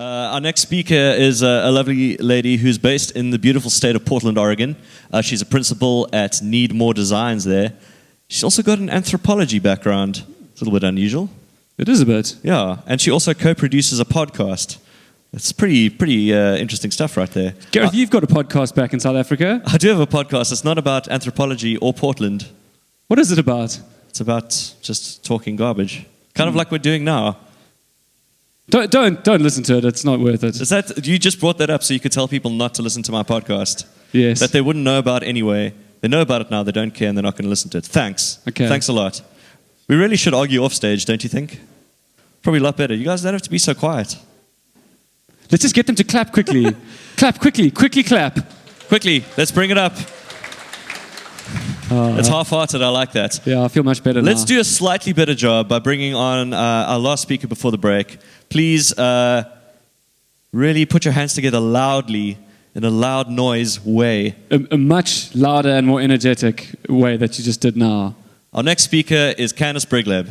Our next speaker is a lovely lady who's based in the beautiful state of Portland, Oregon. She's a principal at Need More Designs there. She's also got an anthropology background. It's a little bit unusual. It is a bit. Yeah, and she also co-produces a podcast. It's pretty interesting stuff right there. Gareth, you've got a podcast back in South Africa. I do have a podcast. It's not about anthropology or Portland. What is it about? It's about just talking garbage. Kind of like we're doing now. Don't listen to it. It's not worth it. Is that you just brought that up so you could tell people not to listen to my podcast? Yes. That they wouldn't know about anyway. They know about it now. They don't care, and they're not going to listen to it. Thanks. Okay. Thanks a lot. We really should argue off stage, don't you think? Probably a lot better. You guys don't have to be so quiet. Let's just get them to clap quickly. Clap quickly. Quickly clap. Quickly. Let's bring it up. It's half-hearted. I like that. Yeah, I feel much better now. Let's do a slightly better job by bringing on our last speaker before the break. Please really put your hands together loudly in a loud noise way. A much louder and more energetic way that you just did now. Our next speaker is Kandace Brigleb.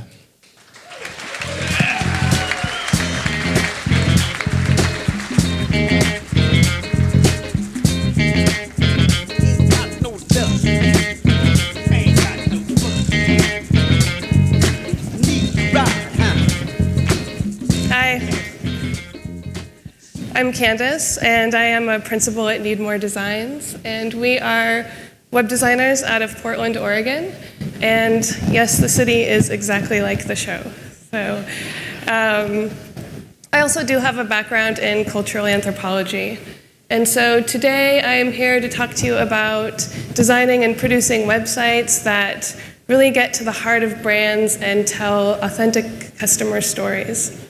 I'm Kandace, and I am a principal at Need More Designs, and we are web designers out of Portland, Oregon, and yes, the city is exactly like the show. So, I also do have a background in cultural anthropology, and so today I am here to talk to you about designing and producing websites that really get to the heart of brands and tell authentic customer stories.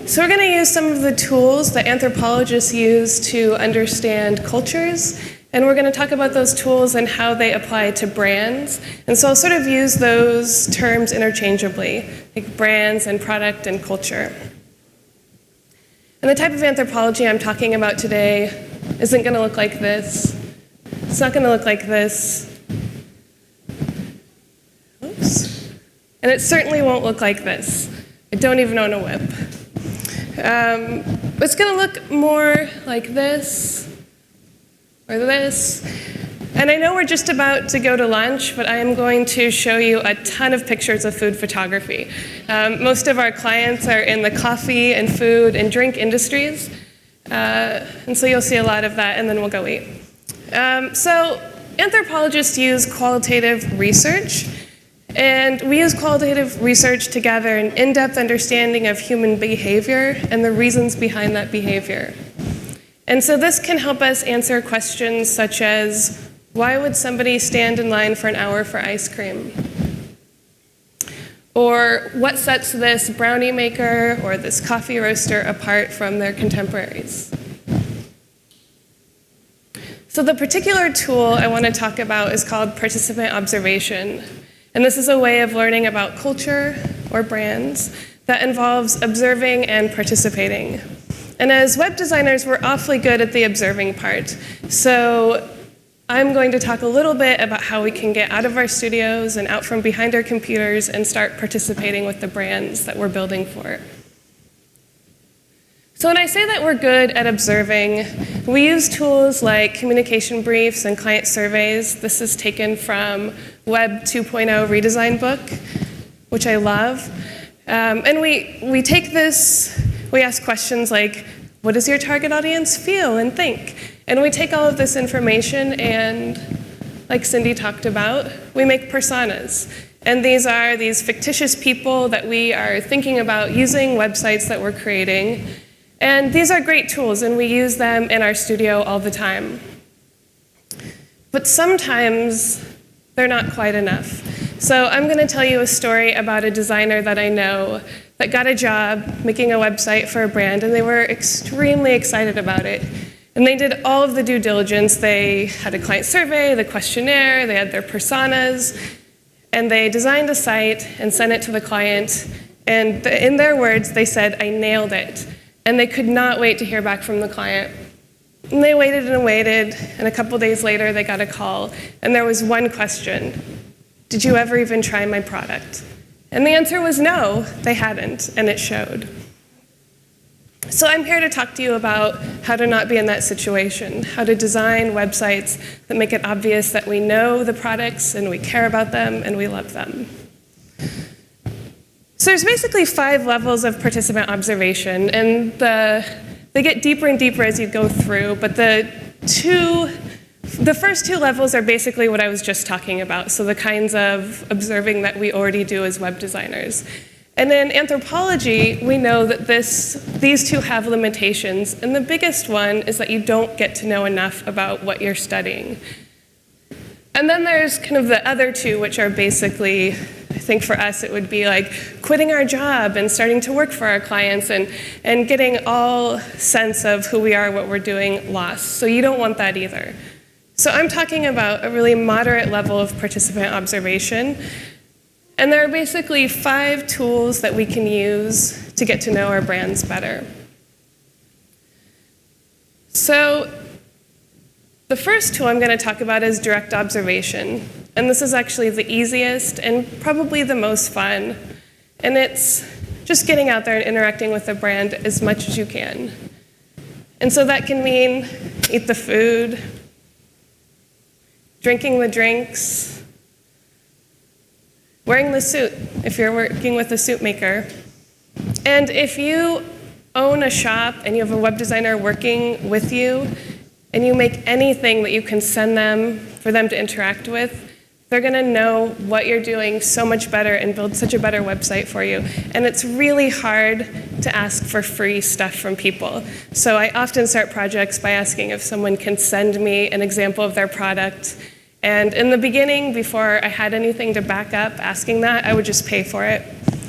So we're going to use some of the tools that anthropologists use to understand cultures, and we're going to talk about those tools and how they apply to brands. And so I'll sort of use those terms interchangeably, like brands and product and culture. And the type of anthropology I'm talking about today isn't going to look like this. It's not going to look like this. Oops. And it certainly won't look like this. I don't even own a whip. It's going to look more like this, or this. And I know we're just about to go to lunch, but I am going to show you a ton of pictures of food photography. Most of our clients are in the coffee and food and drink industries, and so you'll see a lot of that, and then we'll go eat. So anthropologists use qualitative research. And we use qualitative research to gather an in-depth understanding of human behavior and the reasons behind that behavior. And so this can help us answer questions such as, why would somebody stand in line for an hour for ice cream? Or what sets this brownie maker or this coffee roaster apart from their contemporaries? So the particular tool I want to talk about is called participant observation. And this is a way of learning about culture or brands that involves observing and participating. And as web designers, we're awfully good at the observing part. So I'm going to talk a little bit about how we can get out of our studios and out from behind our computers and start participating with the brands that we're building for. So when I say that we're good at observing, we use tools like communication briefs and client surveys. This is taken from Web 2.0 redesign book, which I love. And we take this, we ask questions like, what does your target audience feel and think? And we take all of this information and, like Cindy talked about, we make personas. And these are these fictitious people that we are thinking about using websites that we're creating. And these are great tools, and we use them in our studio all the time. But sometimes they're not quite enough. So I'm going to tell you a story about a designer that I know that got a job making a website for a brand, and they were extremely excited about it. And they did all of the due diligence. They had a client survey, the questionnaire, they had their personas, and they designed a site and sent it to the client. And in their words, they said, "I nailed it." And they could not wait to hear back from the client. And they waited and waited, and a couple days later they got a call, and there was one question: did you ever even try my product? And the answer was no, they hadn't, and it showed. So I'm here to talk to you about how to not be in that situation, how to design websites that make it obvious that we know the products and we care about them and we love them. So there's basically 5 levels of participant observation, and they get deeper and deeper as you go through, but the first 2 levels are basically what I was just talking about, so the kinds of observing that we already do as web designers. And in anthropology, we know that these 2 have limitations, and the biggest one is that you don't get to know enough about what you're studying. And then there's kind of the other 2, which are basically, I think for us, it would be like quitting our job and starting to work for our clients and getting all sense of who we are, what we're doing, lost. So you don't want that either. So I'm talking about a really moderate level of participant observation. And there are basically 5 tools that we can use to get to know our brands better. So the first tool I'm going to talk about is direct observation. And this is actually the easiest and probably the most fun. And it's just getting out there and interacting with the brand as much as you can. And so that can mean eat the food, drinking the drinks, wearing the suit if you're working with a suit maker. And if you own a shop and you have a web designer working with you, and you make anything that you can send them for them to interact with, they're going to know what you're doing so much better and build such a better website for you. And it's really hard to ask for free stuff from people. So I often start projects by asking if someone can send me an example of their product. And in the beginning, before I had anything to back up asking that, I would just pay for it.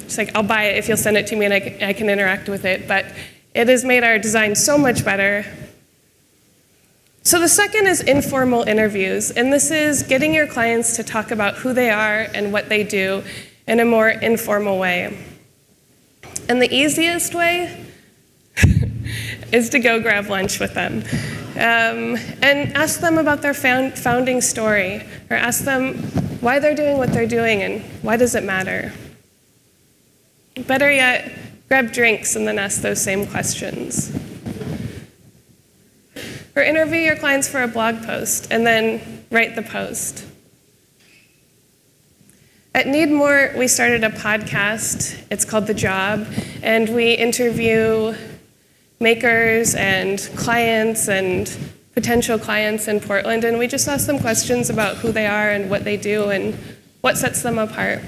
It's like, I'll buy it if you'll send it to me and I can interact with it. But it has made our design so much better. So the second is informal interviews. And this is getting your clients to talk about who they are and what they do in a more informal way. And the easiest way is to go grab lunch with them. And ask them about their founding story, or ask them why they're doing what they're doing and why does it matter. Better yet, grab drinks and then ask those same questions. Or interview your clients for a blog post and then write the post. At Need More, we started a podcast. It's called The Job, and we interview makers and clients and potential clients in Portland, and we just ask them questions about who they are and what they do and what sets them apart.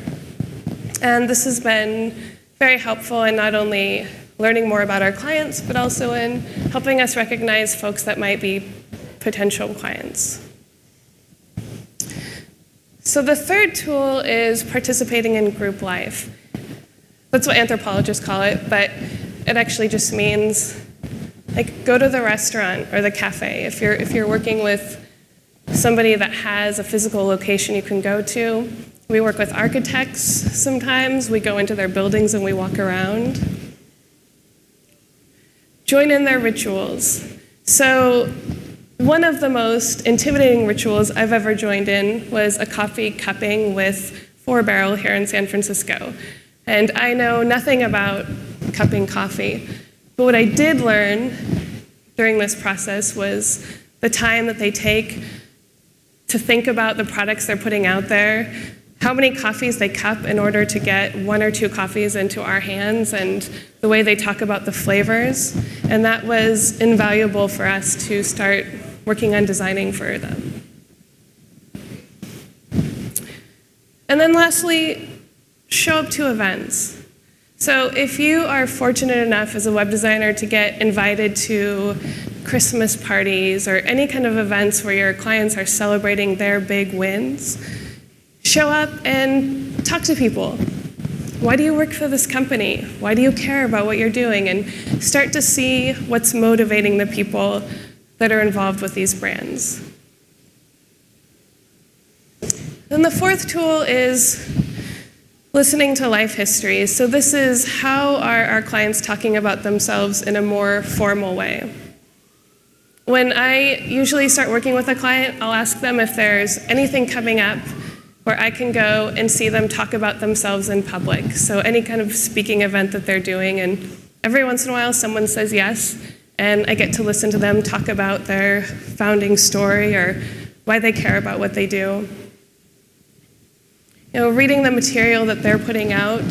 And this has been very helpful in not only learning more about our clients, but also in helping us recognize folks that might be potential clients. So the third tool is participating in group life. That's what anthropologists call it, but it actually just means like go to the restaurant or the cafe. If you're working with somebody that has a physical location you can go to. We work with architects sometimes. We go into their buildings and we walk around. Join in their rituals. So one of the most intimidating rituals I've ever joined in was a coffee cupping with 4 Barrel here in San Francisco. And I know nothing about cupping coffee, but what I did learn during this process was the time that they take to think about the products they're putting out there, how many coffees they cup in order to get 1 or 2 coffees into our hands, and the way they talk about the flavors. And that was invaluable for us to start working on designing for them. And then lastly, show up to events. So if you are fortunate enough as a web designer to get invited to Christmas parties or any kind of events where your clients are celebrating their big wins, show up and talk to people. Why do you work for this company? Why do you care about what you're doing? And start to see what's motivating the people that are involved with these brands. Then the fourth tool is listening to life histories. So this is how are our clients talking about themselves in a more formal way. When I usually start working with a client, I'll ask them if there's anything coming up where I can go and see them talk about themselves in public. So any kind of speaking event that they're doing, and every once in a while someone says yes, and I get to listen to them talk about their founding story or why they care about what they do. Reading the material that they're putting out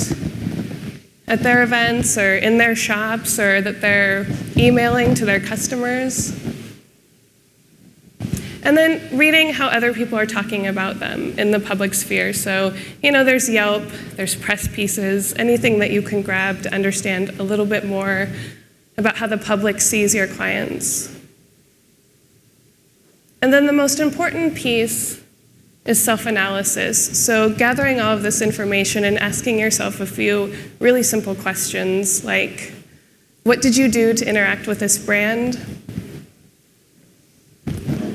at their events or in their shops or that they're emailing to their customers. And then reading how other people are talking about them in the public sphere. So, there's Yelp, there's press pieces, anything that you can grab to understand a little bit more about how the public sees your clients. And then the most important piece is self-analysis. So gathering all of this information and asking yourself a few really simple questions like, what did you do to interact with this brand?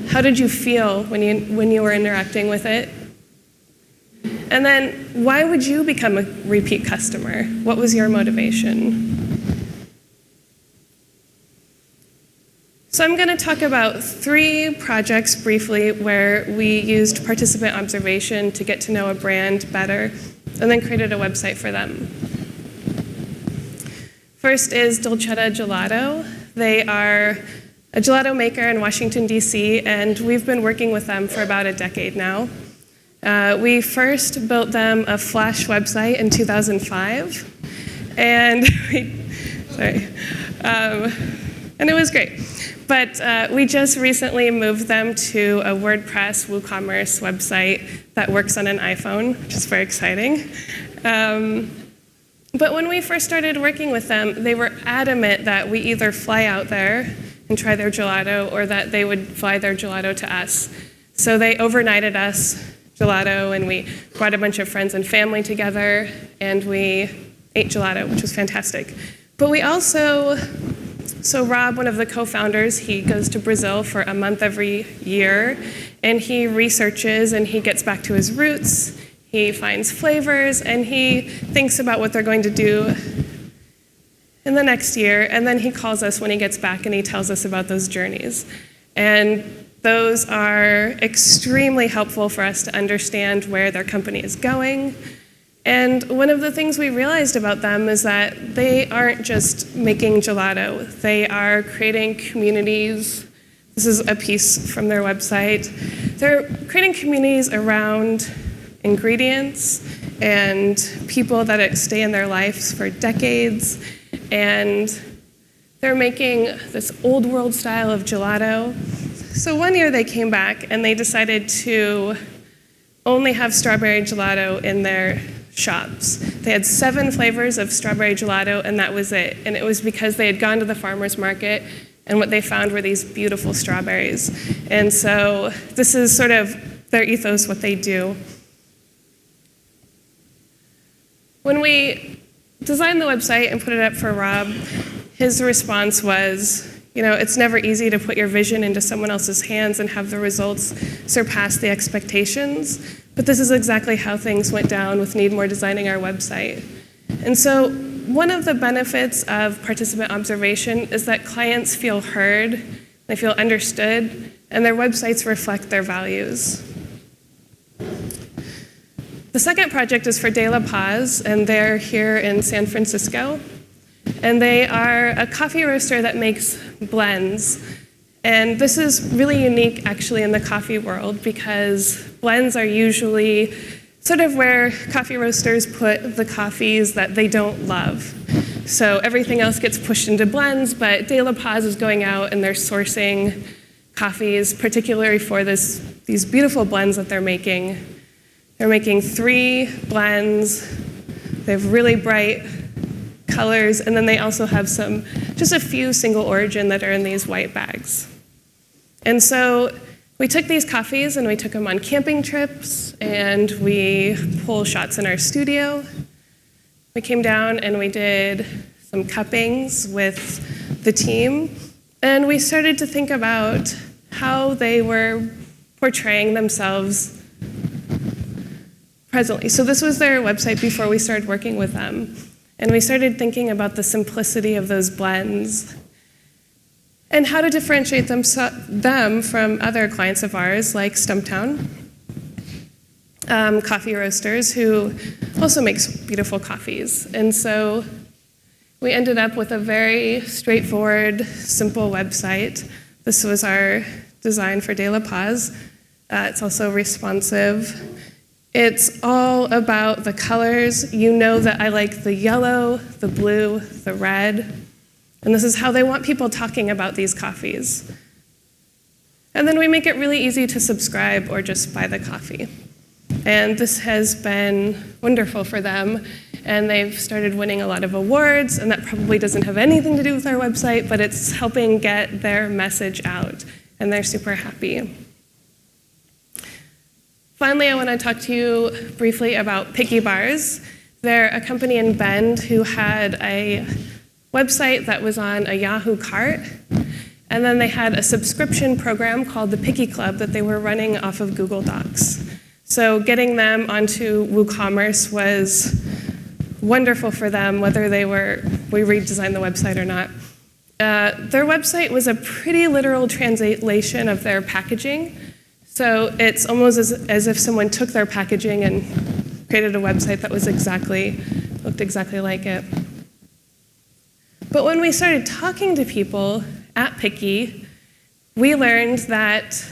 How did you feel when you were interacting with it? And then, why would you become a repeat customer? What was your motivation? So I'm going to talk about 3 projects briefly where we used participant observation to get to know a brand better and then created a website for them. First is Dolcetta Gelato. They are a gelato maker in Washington, D.C., and we've been working with them for about a decade now. We first built them a Flash website in 2005, and and it was great. But we just recently moved them to a WordPress WooCommerce website that works on an iPhone, which is very exciting. But when we first started working with them, they were adamant that we either fly out there and try their gelato or that they would fly their gelato to us. So they overnighted us gelato, and we brought a bunch of friends and family together, and we ate gelato, which was fantastic. But we also, so Rob, one of the co-founders, he goes to Brazil for a month every year, and he researches and he gets back to his roots, he finds flavors, and he thinks about what they're going to do in the next year, and then he calls us when he gets back and he tells us about those journeys. And those are extremely helpful for us to understand where their company is going. And one of the things we realized about them is that they aren't just making gelato. They are creating communities. This is a piece from their website. They're creating communities around ingredients and people that stay in their lives for decades. And they're making this old world style of gelato. So one year they came back and they decided to only have strawberry gelato in their shops. They had 7 flavors of strawberry gelato, and that was it. And it was because they had gone to the farmer's market, and what they found were these beautiful strawberries. And so this is sort of their ethos, what they do. When we designed the website and put it up for Rob, his response was, it's never easy to put your vision into someone else's hands and have the results surpass the expectations, but this is exactly how things went down with Need More designing our website. And so one of the benefits of participant observation is that clients feel heard, they feel understood, and their websites reflect their values. The second project is for De La Paz, and they're here in San Francisco. And they are a coffee roaster that makes blends. And this is really unique, actually, in the coffee world, because blends are usually sort of where coffee roasters put the coffees that they don't love. So everything else gets pushed into blends, but De La Paz is going out and they're sourcing coffees, particularly for these beautiful blends that they're making. They're making 3 blends. They have really bright colors, and then they also have just a few single origin that are in these white bags. And so we took these coffees and we took them on camping trips, and we pull shots in our studio. We came down and we did some cuppings with the team, and we started to think about how they were portraying themselves presently. So this was their website before we started working with them. And we started thinking about the simplicity of those blends and how to differentiate them from other clients of ours, like Stumptown Coffee Roasters, who also makes beautiful coffees. And so we ended up with a very straightforward, simple website. This was our design for De La Paz. It's also responsive. It's all about the colors. You know that I like the yellow, the blue, the red. And this is how they want people talking about these coffees. And then we make it really easy to subscribe or just buy the coffee. And this has been wonderful for them. And they've started winning a lot of awards, and that probably doesn't have anything to do with our website, but it's helping get their message out, and they're super happy. Finally, I want to talk to you briefly about Picky Bars. They're a company in Bend who had a website that was on a Yahoo cart, and then they had a subscription program called the Picky Club that they were running off of Google Docs. So getting them onto WooCommerce was wonderful for them, whether we redesigned the website or not. Their website was a pretty literal translation of their packaging. So it's almost as if someone took their packaging and created a website that looked exactly like it. But when we started talking to people at Picky, we learned that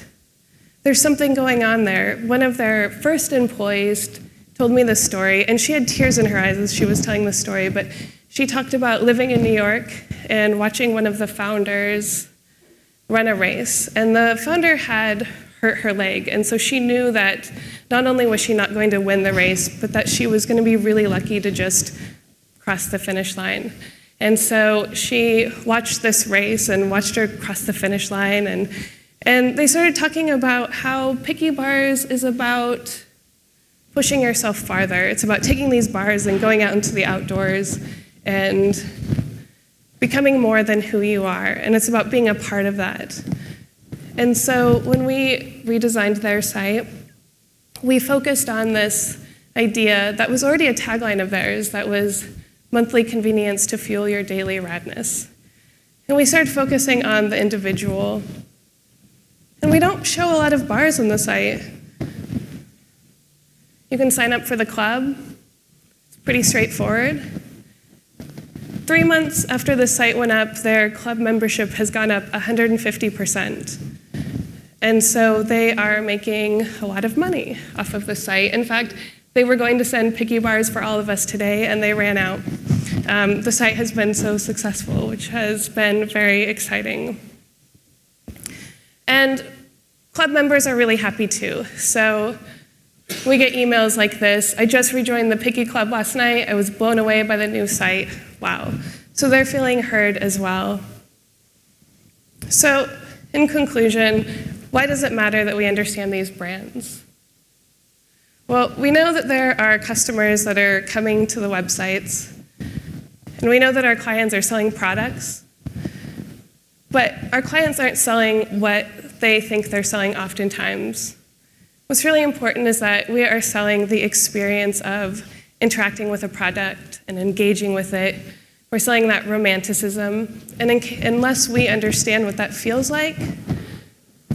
there's something going on there. One of their first employees told me this story, and she had tears in her eyes as she was telling the story, but she talked about living in New York and watching one of the founders run a race. And the founder had hurt her leg, and so she knew that not only was she not going to win the race, but that she was going to be really lucky to just cross the finish line. And so she watched this race and watched her cross the finish line, and they started talking about how Picky Bars is about pushing yourself farther. It's about taking these bars and going out into the outdoors and becoming more than who you are. And it's about being a part of that. And so when we redesigned their site, we focused on this idea that was already a tagline of theirs, that was monthly convenience to fuel your daily radness. And we started focusing on the individual. And we don't show a lot of bars on the site. You can sign up for the club. It's pretty straightforward. 3 months after the site went up, their club membership has gone up 150%. And so they are making a lot of money off of the site. In fact, they were going to send Picky Bars for all of us today, and they ran out. The site has been so successful, which has been very exciting. And club members are really happy too. So we get emails like this: I just rejoined the Picky Club last night. I was blown away by the new site. Wow. So they're feeling heard as well. So in conclusion, why does it matter that we understand these brands? Well, we know that there are customers that are coming to the websites, and we know that our clients are selling products, but our clients aren't selling what they think they're selling oftentimes. What's really important is that we are selling the experience of interacting with a product and engaging with it. We're selling that romanticism, and unless we understand what that feels like,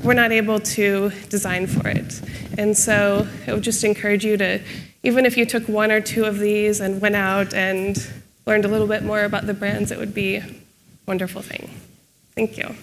we're not able to design for it. And so I would just encourage you to, even if you took 1 or 2 of these and went out and learned a little bit more about the brands, it would be a wonderful thing. Thank you.